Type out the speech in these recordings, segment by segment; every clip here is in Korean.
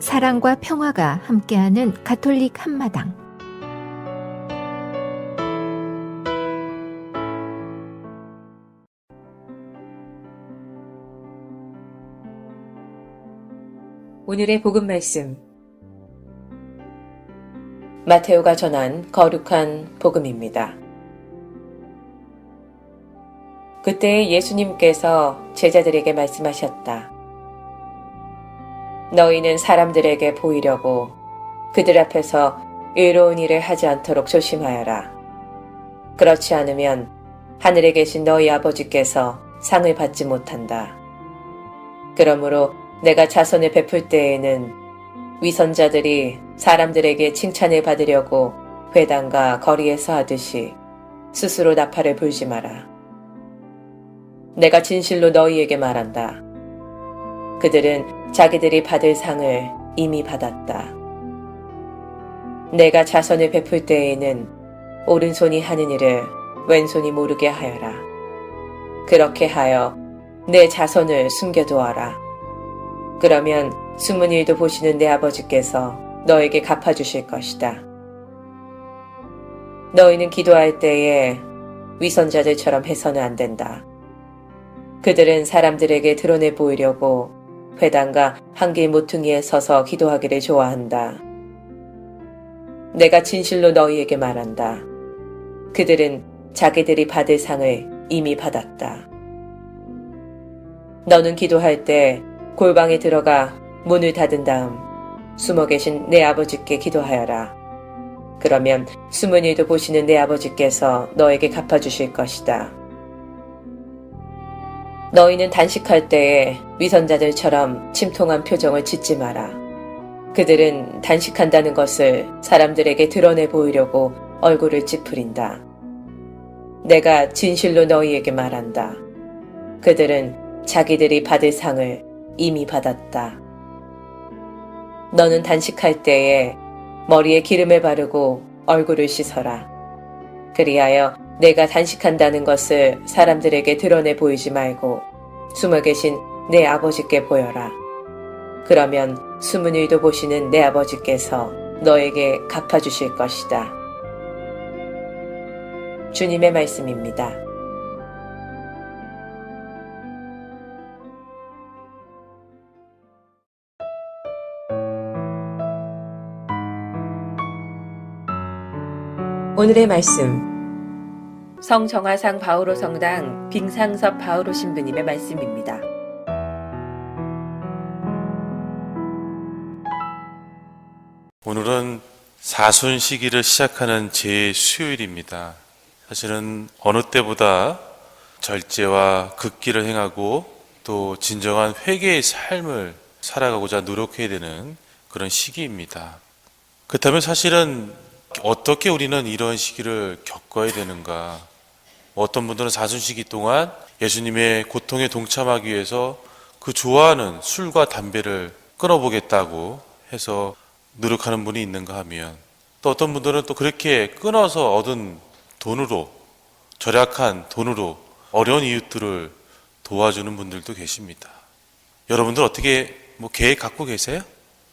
사랑과 평화가 함께하는 가톨릭 한마당. 오늘의 복음 말씀, 마테오가 전한 거룩한 복음입니다. 그때 예수님께서 제자들에게 말씀하셨다. 너희는 사람들에게 보이려고 그들 앞에서 의로운 일을 하지 않도록 조심하여라. 그렇지 않으면 하늘에 계신 너희 아버지께서 상을 받지 못한다. 그러므로 내가 자선을 베풀 때에는 위선자들이 사람들에게 칭찬을 받으려고 회당과 거리에서 하듯이 스스로 나팔을 불지 마라. 내가 진실로 너희에게 말한다. 그들은 자기들이 받을 상을 이미 받았다. 내가 자선을 베풀 때에는 오른손이 하는 일을 왼손이 모르게 하여라. 그렇게 하여 내 자선을 숨겨두어라. 그러면 숨은 일도 보시는 내 아버지께서 너에게 갚아주실 것이다. 너희는 기도할 때에 위선자들처럼 해서는 안 된다. 그들은 사람들에게 드러내 보이려고 회당과 한길 모퉁이에 서서 기도하기를 좋아한다. 내가 진실로 너희에게 말한다. 그들은 자기들이 받을 상을 이미 받았다. 너는 기도할 때 골방에 들어가 문을 닫은 다음 숨어 계신 내 아버지께 기도하여라. 그러면 숨은 일도 보시는 내 아버지께서 너에게 갚아주실 것이다. 너희는 단식할 때에 위선자들처럼 침통한 표정을 짓지 마라. 그들은 단식한다는 것을 사람들에게 드러내 보이려고 얼굴을 찌푸린다. 내가 진실로 너희에게 말한다. 그들은 자기들이 받을 상을 이미 받았다. 너는 단식할 때에 머리에 기름을 바르고 얼굴을 씻어라. 그리하여 내가 단식한다는 것을 사람들에게 드러내 보이지 말고 숨어 계신 내 아버지께 보여라. 그러면 숨은 일도 보시는 내 아버지께서 너에게 갚아주실 것이다. 주님의 말씀입니다. 오늘의 말씀, 성정화상 바오로 성당 빙상섭 바오로 신부님의 말씀입니다. 오늘은 사순 시기를 시작하는 제 수요일입니다. 사실은 어느 때보다 절제와 극기를 행하고 또 진정한 회개의 삶을 살아가고자 노력해야 되는 그런 시기입니다. 그렇다면 사실은 어떻게 우리는 이런 시기를 겪어야 되는가? 어떤 분들은 사순시기 동안 예수님의 고통에 동참하기 위해서 그 좋아하는 술과 담배를 끊어보겠다고 해서 노력하는 분이 있는가 하면, 또 어떤 분들은 또 그렇게 끊어서 얻은 돈으로, 절약한 돈으로 어려운 이웃들을 도와주는 분들도 계십니다. 여러분들 어떻게 계획 갖고 계세요?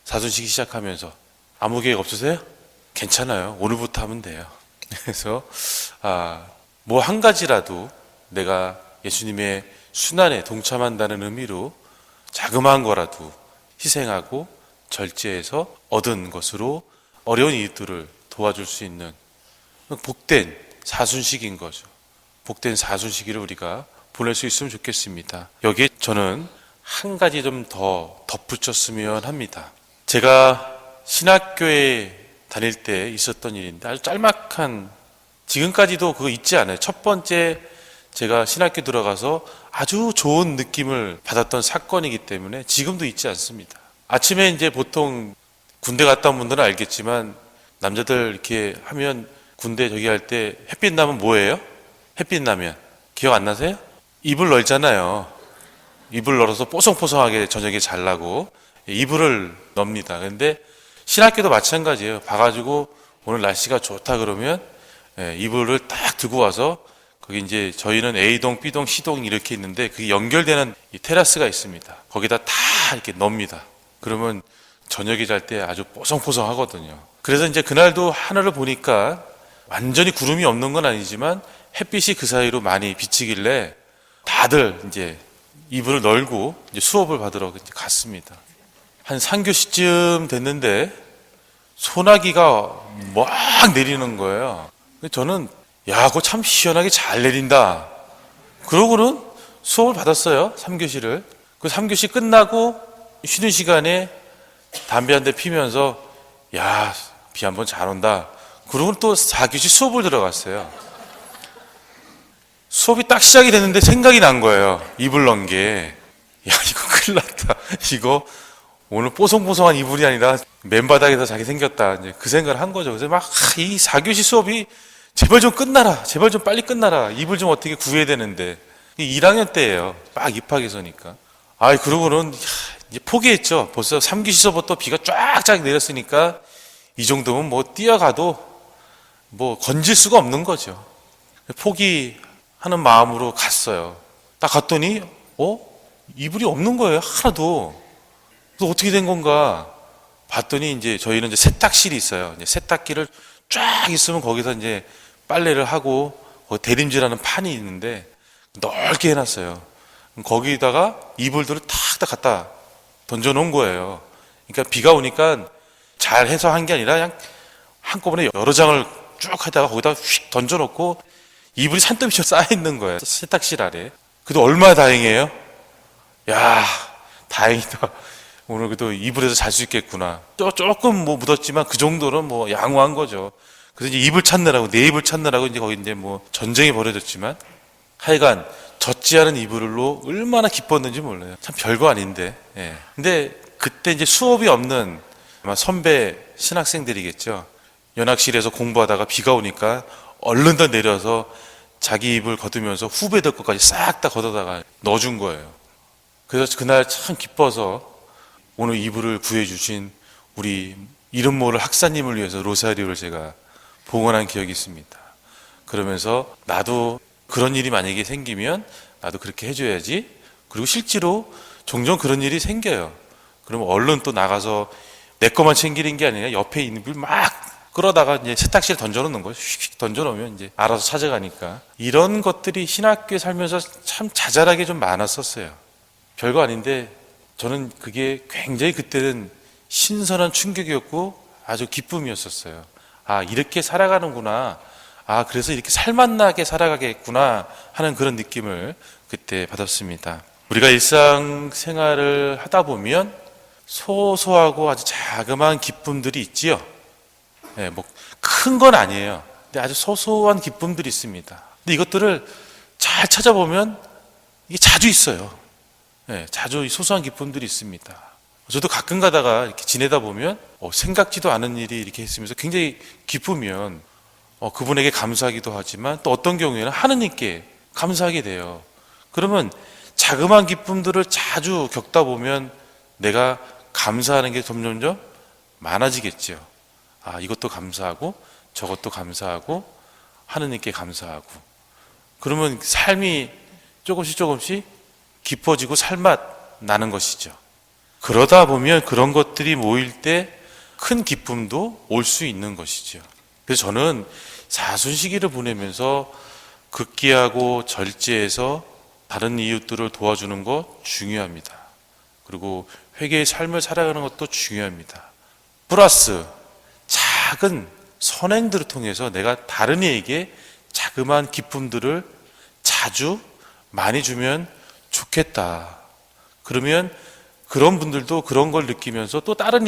사순시기 시작하면서 아무 계획 없으세요? 괜찮아요. 오늘부터 하면 돼요. 그래서 한 가지라도 내가 예수님의 순환에 동참한다는 의미로 자그마한 거라도 희생하고 절제해서 얻은 것으로 어려운 이웃들을 도와줄 수 있는 복된 사순식인 거죠. 복된 사순시기를 우리가 보낼 수 있으면 좋겠습니다. 여기에 저는 한 가지 좀 더 덧붙였으면 합니다. 제가 신학교에 다닐 때 있었던 일인데 아주 짤막한, 지금까지도 그거 잊지 않아요. 첫 번째 제가 신학교 들어가서 아주 좋은 느낌을 받았던 사건이기 때문에 지금도 잊지 않습니다. 아침에 이제 보통 군대 갔다 온 분들은 알겠지만 남자들 이렇게 하면 군대 저기 할 때 햇빛 나면 뭐예요? 햇빛 나면 기억 안 나세요? 이불 널잖아요. 이불 널어서 뽀송뽀송하게 저녁에 잘라고 이불을 놉니다. 근데 신학교도 마찬가지예요. 봐가지고 오늘 날씨가 좋다 그러면 이불을 딱 들고 와서 거기 이제 저희는 A동, B동, C동 이렇게 있는데 그게 연결되는 이 테라스가 있습니다. 거기다 다 이렇게 넣습니다. 그러면 저녁에 잘 때 아주 뽀송뽀송하거든요. 그래서 이제 그날도 하늘을 보니까 완전히 구름이 없는 건 아니지만 햇빛이 그 사이로 많이 비치길래 다들 이제 이불을 널고 이제 수업을 받으러 이제 갔습니다. 한 3교시쯤 됐는데 소나기가 막 내리는 거예요. 저는 야, 그거 참 시원하게 잘 내린다. 그러고는 수업을 받았어요. 3교시를. 그 3교시 끝나고 쉬는 시간에 담배 한 대 피면서 야, 비 한 번 잘 온다. 그러고 또 4교시 수업을 들어갔어요. 수업이 딱 시작이 됐는데 생각이 난 거예요. 이불 넣은 게. 야, 이거 큰일 났다. 이거 오늘 뽀송뽀송한 이불이 아니라 맨바닥에서 자기 생겼다. 이제 그 생각을 한 거죠. 그래서 막 이 4교시 수업이 제발 좀 끝나라. 제발 좀 빨리 끝나라. 이불 좀 어떻게 구해야 되는데. 1학년 때예요. 막 입학해서니까. 아이, 그러고는 이제 포기했죠. 벌써 3교시 수업부터 비가 쫙쫙 내렸으니까 이 정도면 뭐 뛰어가도 뭐 건질 수가 없는 거죠. 포기하는 마음으로 갔어요. 딱 갔더니 이불이 없는 거예요. 하나도. 그래서 어떻게 된 건가 봤더니 이제 저희는 이제 세탁실이 있어요. 이제 세탁기를 쫙 있으면 거기서 이제 빨래를 하고 대림질하는 판이 있는데 넓게 해놨어요. 거기다가 이불들을 탁탁 갖다 던져놓은 거예요. 그러니까 비가 오니까 잘 해서 한 게 아니라 그냥 한꺼번에 여러 장을 쭉 하다가 거기다 휙 던져놓고 이불이 산더미처럼 쌓여있는 거예요. 세탁실 아래. 그래도 얼마나 다행이에요? 야, 다행이다. 오늘 그래도 이불에서 잘 수 있겠구나. 조금 뭐 묻었지만 그 정도는 뭐 양호한 거죠. 그래서 이제 이불 찾느라고, 내 이불 찾느라고 이제 거기 이제 뭐 전쟁이 벌어졌지만 하여간 젖지 않은 이불로 얼마나 기뻤는지 몰라요. 참 별거 아닌데. 예. 근데 그때 이제 수업이 없는 아마 선배 신학생들이겠죠. 연합실에서 공부하다가 비가 오니까 얼른 더 내려서 자기 이불 걷으면서 후배들 것까지 싹 다 걷어다가 넣어준 거예요. 그래서 그날 참 기뻐서 오늘 이불을 구해주신 우리 이름 모를 학사님을 위해서 로사리오를 제가 봉헌한 기억이 있습니다. 그러면서 나도 그런 일이 만약에 생기면 나도 그렇게 해줘야지. 그리고 실제로 종종 그런 일이 생겨요. 그러면 얼른 또 나가서 내 것만 챙기는 게 아니라 옆에 있는 걸 막 끌어다가 이제 세탁실에 던져놓는 거예요. 휙 던져놓으면 이제 알아서 찾아가니까. 이런 것들이 신학교에 살면서 참 자잘하게 좀 많았었어요. 별거 아닌데 저는 그게 굉장히 그때는 신선한 충격이었고 아주 기쁨이었었어요. 아, 이렇게 살아가는구나. 아, 그래서 이렇게 살맛나게 살아가겠구나 하는 그런 느낌을 그때 받았습니다. 우리가 일상생활을 하다 보면 소소하고 아주 자그마한 기쁨들이 있지요. 네, 뭐 큰 건 아니에요. 근데 아주 소소한 기쁨들이 있습니다. 근데 이것들을 잘 찾아보면 이게 자주 있어요. 네, 자주 소소한 기쁨들이 있습니다. 저도 가끔 가다가 이렇게 지내다 보면 생각지도 않은 일이 이렇게 있으면서 굉장히 기쁘면 그분에게 감사하기도 하지만 또 어떤 경우에는 하느님께 감사하게 돼요. 그러면 자그마한 기쁨들을 자주 겪다 보면 내가 감사하는 게 점점점 많아지겠죠. 아, 이것도 감사하고 저것도 감사하고 하느님께 감사하고 그러면 삶이 조금씩 깊어지고 살맛 나는 것이죠. 그러다 보면 그런 것들이 모일 때 큰 기쁨도 올 수 있는 것이죠. 그래서 저는 사순시기를 보내면서 극기하고 절제해서 다른 이웃들을 도와주는 것 중요합니다. 그리고 회개의 삶을 살아가는 것도 중요합니다. 플러스 작은 선행들을 통해서 내가 다른 이에게 자그마한 기쁨들을 자주 많이 주면 좋겠다. 그러면 그런 분들도 그런 걸 느끼면서 또 다른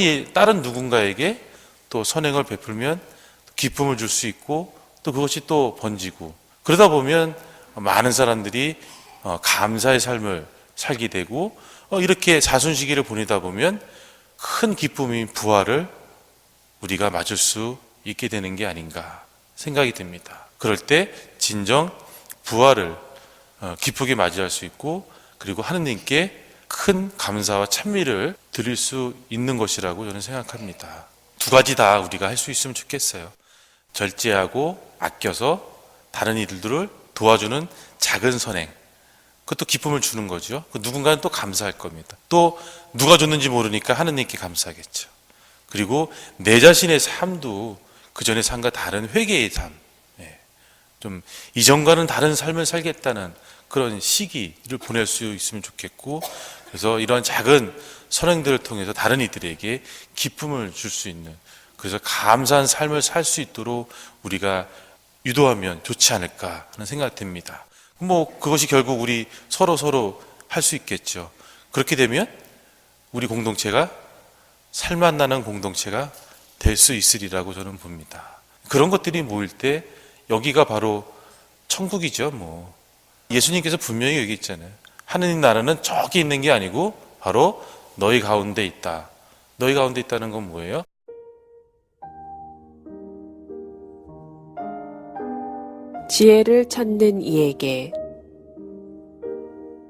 누군가에게 또 선행을 베풀면 기쁨을 줄 수 있고 또 그것이 또 번지고 그러다 보면 많은 사람들이 감사의 삶을 살게 되고 이렇게 사순시기를 보내다 보면 큰 기쁨인 부활을 우리가 맞을 수 있게 되는 게 아닌가 생각이 듭니다. 그럴 때 진정 부활을 기쁘게 맞이할 수 있고 그리고 하느님께 큰 감사와 찬미를 드릴 수 있는 것이라고 저는 생각합니다. 두 가지 다 우리가 할 수 있으면 좋겠어요. 절제하고 아껴서 다른 이들을 도와주는 작은 선행. 그것도 기쁨을 주는 거죠. 누군가는 또 감사할 겁니다. 또 누가 줬는지 모르니까 하느님께 감사하겠죠. 그리고 내 자신의 삶도 그 전에 삶과 다른 회개의 삶, 좀 이전과는 다른 삶을 살겠다는 그런 시기를 보낼 수 있으면 좋겠고, 그래서 이런 작은 선행들을 통해서 다른 이들에게 기쁨을 줄 수 있는, 그래서 감사한 삶을 살 수 있도록 우리가 유도하면 좋지 않을까 하는 생각이 듭니다. 그것이 결국 우리 서로 할 수 있겠죠. 그렇게 되면 우리 공동체가 살맛 나는 공동체가 될 수 있으리라고 저는 봅니다. 그런 것들이 모일 때 여기가 바로 천국이죠. 예수님께서 분명히 얘기했잖아요. 하느님 나라는 저기 있는 게 아니고 바로 너희 가운데 있다. 너희 가운데 있다는 건 뭐예요? 지혜를 찾는 이에게.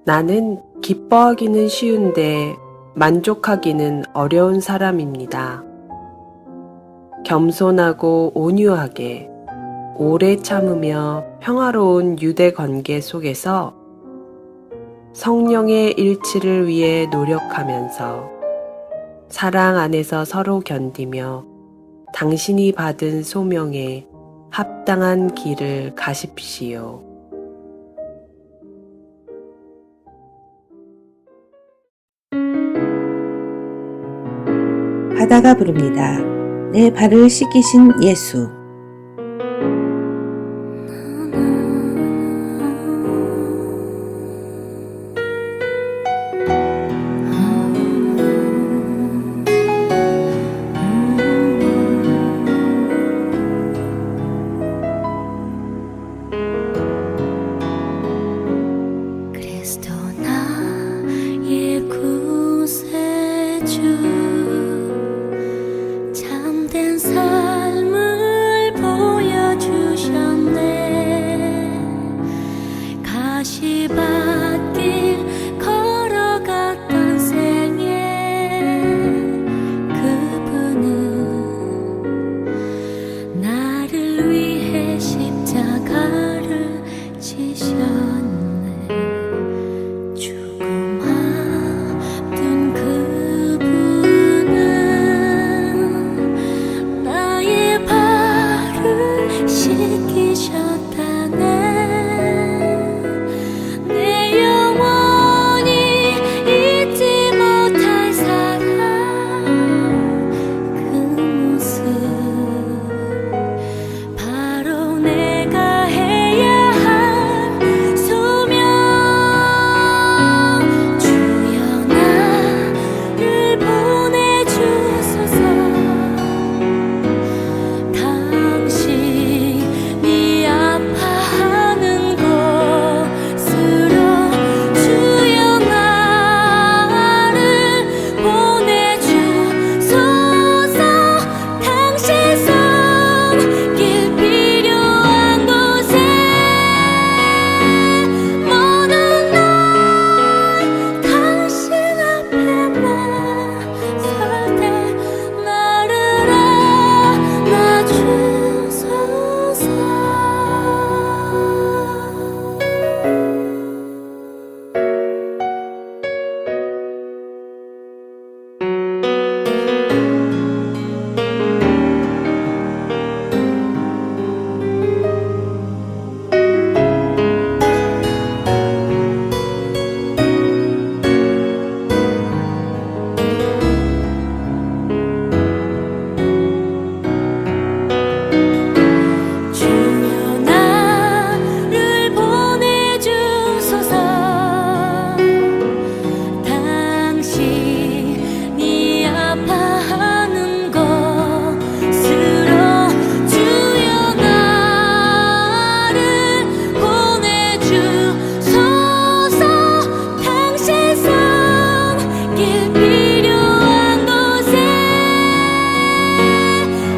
나는 기뻐하기는 쉬운데 만족하기는 어려운 사람입니다. 겸손하고 온유하게 오래 참으며 평화로운 유대 관계 속에서 성령의 일치를 위해 노력하면서 사랑 안에서 서로 견디며 당신이 받은 소명에 합당한 길을 가십시오. 바다가 부릅니다. 내 발을 씻기신 예수. 그리스도 나의 구세주, 참된 삶을 보여주셨네. 가시밭길 걸어갔던 생에 그분은 나를 위해 십자가를 지셨네. 죽음 앞둔 그분은 나의 발을 씻기셨다네. 내 영원히 잊지 못할 사랑, 그 모습 바로 내가 해야 할 소명. 주여 나를 보내주소서. 당신이 아파하는 곳으로 주여 나를 보내주소서. 당신 손길 필요한 곳에 모든 날 당신 앞에만 설 때 나를 안아주소서. 주여 나를 보내주소서. 당신이 아파하는 곳으로 주여 나를 보내주소서. 당신 손길 필요한 곳에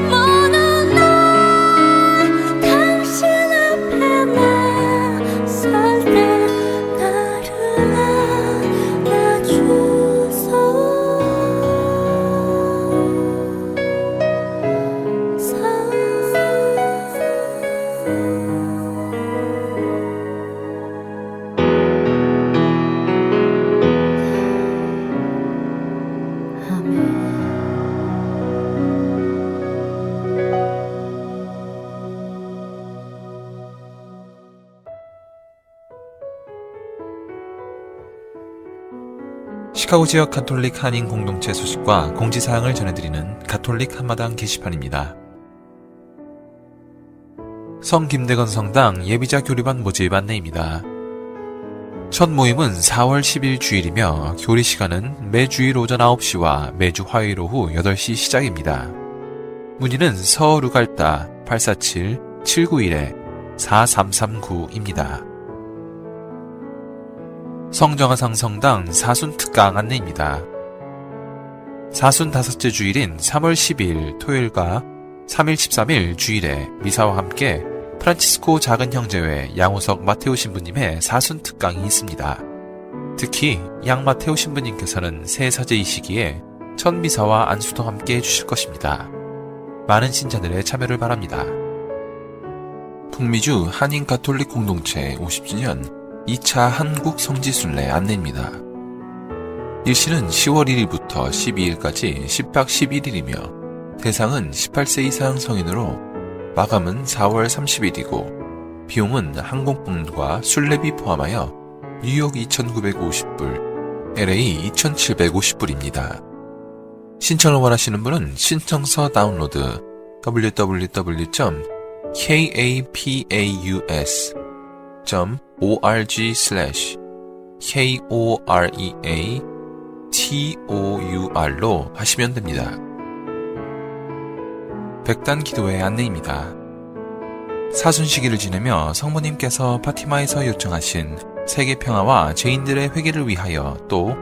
모든 날 당신 앞에만 설 때 나를 안아주소서. 시카고 지역 가톨릭 한인 공동체 소식과 공지사항을 전해드리는 가톨릭 한마당 게시판입니다. 성 김대건 성당 예비자 교리반 모집 안내입니다. 첫 모임은 4월 10일 주일이며 교리 시간은 매주일 오전 9시와 매주 화요일 오후 8시 시작입니다. 문의는 서울 우갈다 847-791-4339입니다. 성정하상 성당 사순 특강 안내입니다. 사순 다섯째 주일인 3월 10일 토요일과 3일 13일 주일에 미사와 함께 프란치스코 작은 형제회 양호석 마테오 신부님의 사순 특강이 있습니다. 특히 양 마테오 신부님께서는 새 사제이 시기에 첫 미사와 안수도 함께 해주실 것입니다. 많은 신자들의 참여를 바랍니다. 북미주 한인 가톨릭 공동체 50주년 2차 한국 성지순례 안내입니다. 일시는 10월 1일부터 12일까지 10박 11일이며 대상은 18세 이상 성인으로 마감은 4월 30일이고 비용은 항공권과 순례비 포함하여 뉴욕 2,950불, LA 2,750불입니다. 신청을 원하시는 분은 신청서 다운로드 www.kapaus.koreatour로 하시면 됩니다. 백단 기도회 안내입니다. 사순시기를 지내며 성모님께서 파티마에서 요청하신 세계 평화와 죄인들의 회개를 위하여 또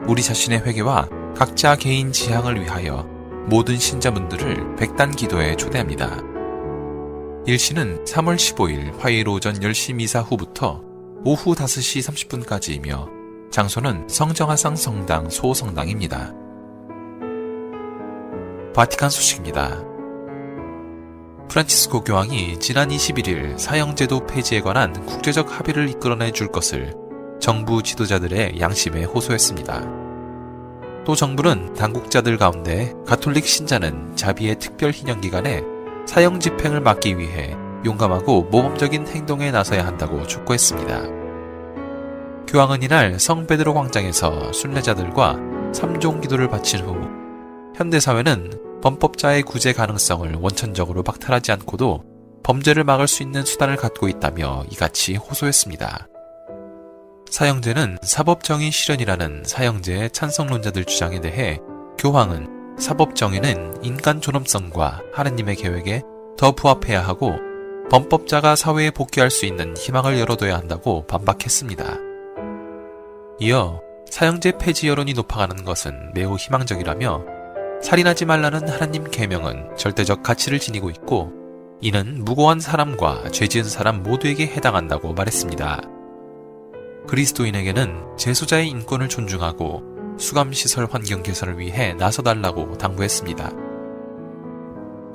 우리 자신의 회개와 각자 개인 지향을 위하여 모든 신자분들을 백단 기도에 초대합니다. 일시는 3월 15일 화요일 오전 10시 미사 후부터 오후 5시 30분까지이며 장소는 성정하상 성당 소성당입니다. 바티칸 소식입니다. 프란치스코 교황이 지난 21일 사형제도 폐지에 관한 국제적 합의를 이끌어내 줄 것을 정부 지도자들의 양심에 호소했습니다. 또 정부는 당국자들 가운데 가톨릭 신자는 자비의 특별 희년기간에 사형 집행을 막기 위해 용감하고 모범적인 행동에 나서야 한다고 촉구했습니다. 교황은 이날 성 베드로 광장에서 순례자들과 3종 기도를 바친 후 현대사회는 범법자의 구제 가능성을 원천적으로 박탈하지 않고도 범죄를 막을 수 있는 수단을 갖고 있다며 이같이 호소했습니다. 사형제는 사법정의 실현이라는 사형제의 찬성론자들 주장에 대해 교황은 사법정의는 인간 존엄성과 하느님의 계획에 더 부합해야 하고 범법자가 사회에 복귀할 수 있는 희망을 열어둬야 한다고 반박했습니다. 이어 사형제 폐지 여론이 높아가는 것은 매우 희망적이라며 살인하지 말라는 하나님 계명은 절대적 가치를 지니고 있고 이는 무고한 사람과 죄 지은 사람 모두에게 해당한다고 말했습니다. 그리스도인에게는 재소자의 인권을 존중하고 수감시설 환경 개선을 위해 나서달라고 당부했습니다.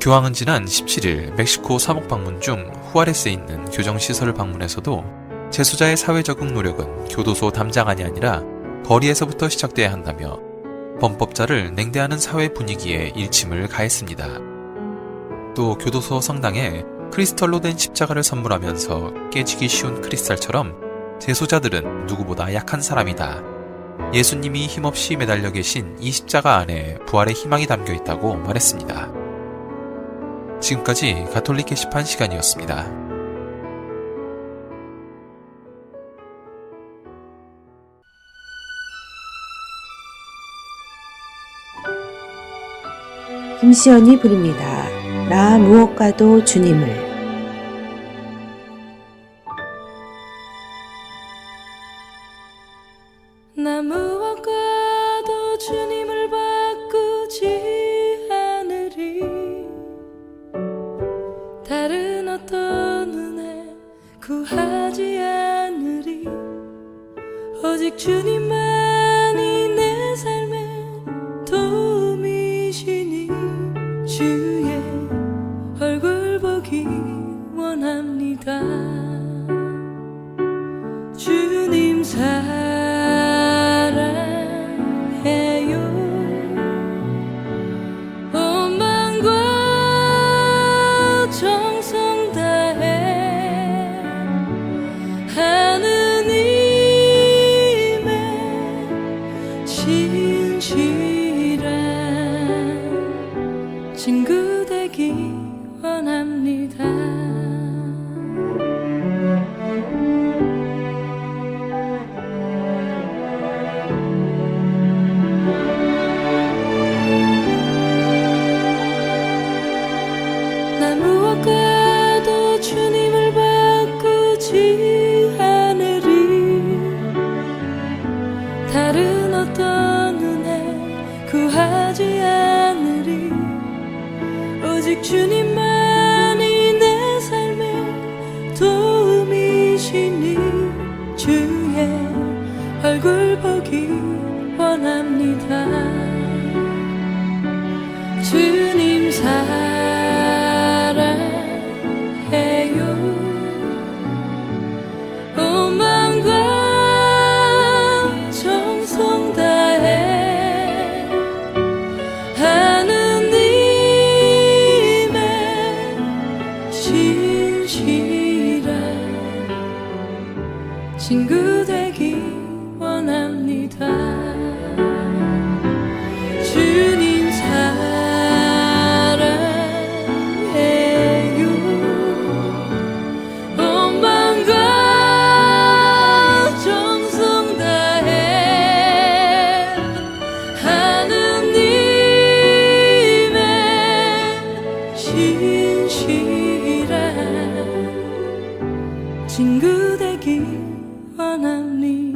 교황은 지난 17일 멕시코 사목 방문 중 후아레스에 있는 교정시설을 방문해서도 재소자의 사회 적응 노력은 교도소 담장 안이 아니라 거리에서부터 시작돼야 한다며 범법자를 냉대하는 사회 분위기에 일침을 가했습니다. 또 교도소 성당에 크리스털로 된 십자가를 선물하면서 깨지기 쉬운 크리스탈처럼 재소자들은 누구보다 약한 사람이다. 예수님이 힘없이 매달려 계신 이 십자가 안에 부활의 희망이 담겨 있다고 말했습니다. 지금까지 가톨릭 게시판 시간이었습니다. 김시연이 부릅니다. 나 무엇과도 주님을. 나 무엇과도 주님을 바꾸지 않으리. 다른 어떤 은혜 구하지 않으리. 오직 주님만이 내 삶의 도움이시니 주의 얼굴 보기 진실한 친구 되기 원합니다. 나 무엇과도 주님을 바꾸지 않으리. 다른 어떤 은혜 구하지 않으리. 오직 주님만이 내 삶의 도움이시니 주의 얼굴 보기 원합니다. 주님 사랑해요. 온 마음과 정성 다해 하느님의 진실한 친구 되기 원합니다. 주님 사랑해요. 온 마음과 정성 다해 하느님의 진실한 친구 되기 원합니다.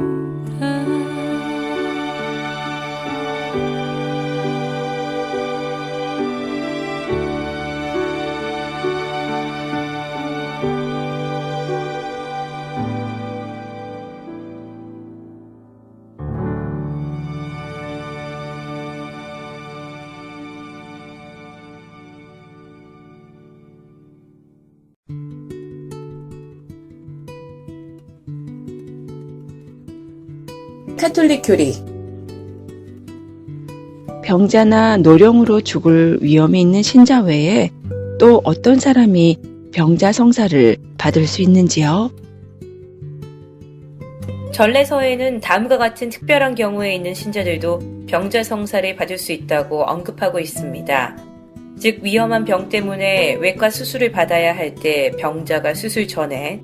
카톨릭 교리. 병자나 노령으로 죽을 위험이 있는 신자 외에 또 어떤 사람이 병자 성사를 받을 수 있는지요? 전례서에는 다음과 같은 특별한 경우에 있는 신자들도 병자 성사를 받을 수 있다고 언급하고 있습니다. 즉 위험한 병 때문에 외과 수술을 받아야 할 때 병자가 수술 전에,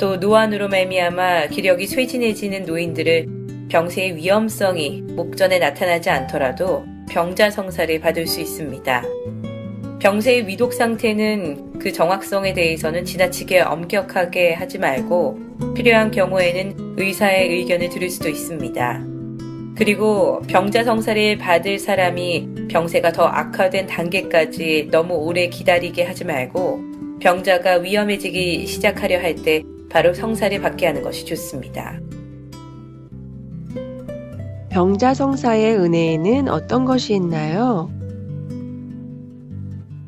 또 노안으로 말미암아 기력이 쇠진해지는 노인들을 병세의 위험성이 목전에 나타나지 않더라도 병자 성사를 받을 수 있습니다. 병세의 위독 상태는 그 정확성에 대해서는 지나치게 엄격하게 하지 말고 필요한 경우에는 의사의 의견을 들을 수도 있습니다. 그리고 병자 성사를 받을 사람이 병세가 더 악화된 단계까지 너무 오래 기다리게 하지 말고 병자가 위험해지기 시작하려 할 때 바로 성사를 받게 하는 것이 좋습니다. 병자 성사의 은혜에는 어떤 것이 있나요?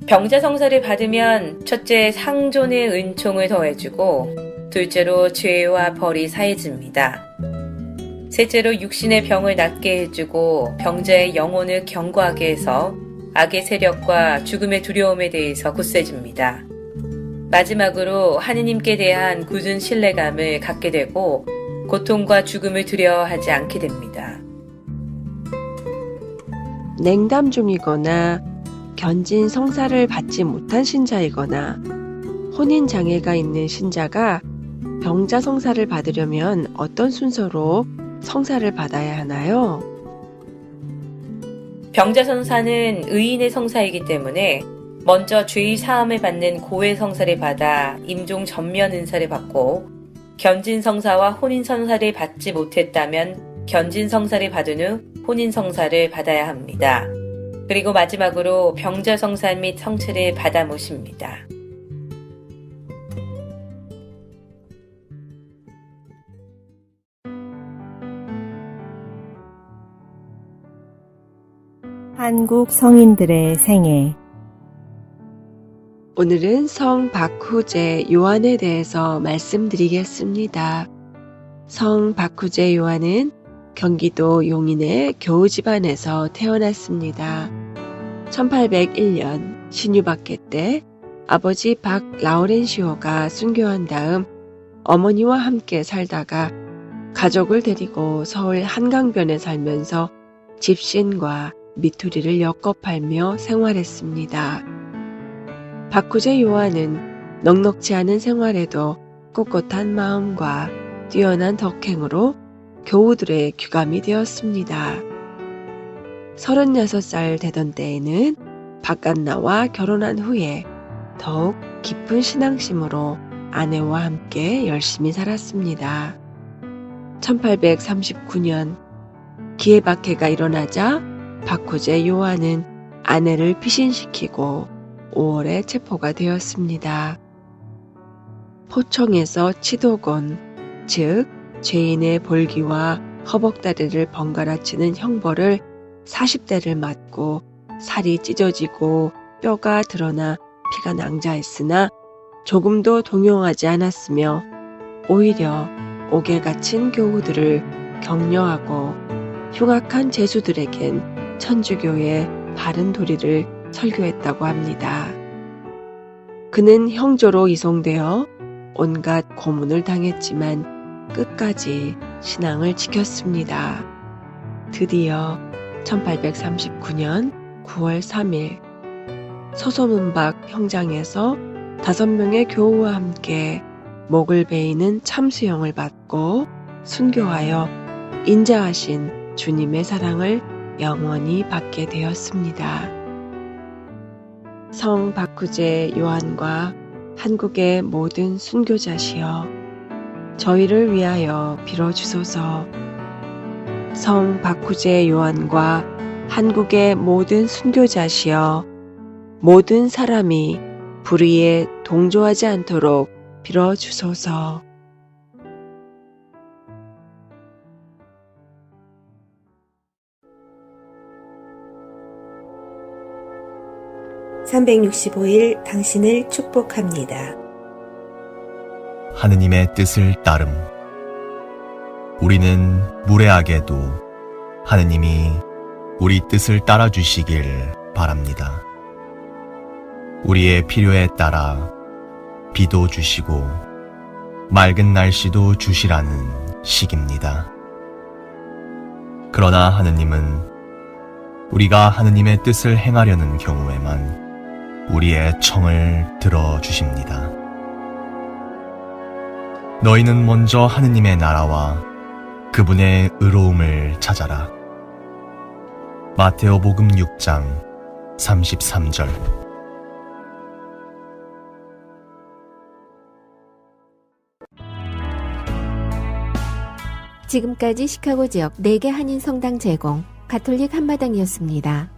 병자 성사를 받으면 첫째 상존의 은총을 더해주고 둘째로 죄와 벌이 사해집니다. 셋째로 육신의 병을 낫게 해주고 병자의 영혼을 견고하게 해서 악의 세력과 죽음의 두려움에 대해서 굳세집니다. 마지막으로 하느님께 대한 굳은 신뢰감을 갖게 되고 고통과 죽음을 두려워하지 않게 됩니다. 냉담 중이거나 견진 성사를 받지 못한 신자이거나 혼인 장애가 있는 신자가 병자 성사를 받으려면 어떤 순서로 성사를 받아야 하나요? 병자 성사는 의인의 성사이기 때문에 먼저 죄의 사함을 받는 고의 성사를 받아 임종 전면 은사를 받고, 견진 성사와 혼인 성사를 받지 못했다면 견진 성사를 받은 후 혼인 성사를 받아야 합니다. 그리고 마지막으로 병자 성사 및 성체를 받아 모십니다. 한국 성인들의 생애. 오늘은 성 박후제 요한에 대해서 말씀드리겠습니다. 성 박후제 요한은 경기도 용인의 교우 집안에서 태어났습니다. 1801년 신유박해 때 아버지 박 라우렌시오가 순교한 다음 어머니와 함께 살다가 가족을 데리고 서울 한강변에 살면서 집신과 미투리를 엮어 팔며 생활했습니다. 박구제 요한은 넉넉지 않은 생활에도 꼿꼿한 마음과 뛰어난 덕행으로 교우들의 귀감이 되었습니다. 36살 되던 때에는 박간나와 결혼한 후에 더욱 깊은 신앙심으로 아내와 함께 열심히 살았습니다. 1839년 기해박해가 일어나자 박구제 요한은 아내를 피신시키고 5월에 체포가 되었습니다. 포청에서 치도곤, 즉 죄인의 볼기와 허벅다리를 번갈아 치는 형벌을 40대를 맞고 살이 찢어지고 뼈가 드러나 피가 낭자했으나 조금도 동요하지 않았으며 오히려 옥에 갇힌 교우들을 격려하고 흉악한 죄수들에겐 천주교의 바른 도리를 설교했다고 합니다. 그는 형조로 이송되어 온갖 고문을 당했지만 끝까지 신앙을 지켰습니다. 드디어 1839년 9월 3일 소소문박 형장에서 5명의 교우와 함께 목을 베이는 참수형을 받고 순교하여 인자하신 주님의 사랑을 영원히 받게 되었습니다. 성 박구제 요한과 한국의 모든 순교자시여 저희를 위하여 빌어주소서. 성 박구제 요한과 한국의 모든 순교자시여 모든 사람이 불의에 동조하지 않도록 빌어주소서. (365일) 당신을 축복합니다. 하느님의 뜻을 따름. 우리는 무례하게도 하느님이 우리 뜻을 따라주시길 바랍니다. 우리의 필요에 따라 비도 주시고 맑은 날씨도 주시라는 식입니다. 그러나 하느님은 우리가 하느님의 뜻을 행하려는 경우에만 우리의 청을 들어주십니다. 너희는 먼저 하느님의 나라와 그분의 의로움을 찾아라. 마테오복음 6장 33절. 지금까지 시카고 지역 4개 한인 성당 제공 가톨릭 한마당이었습니다.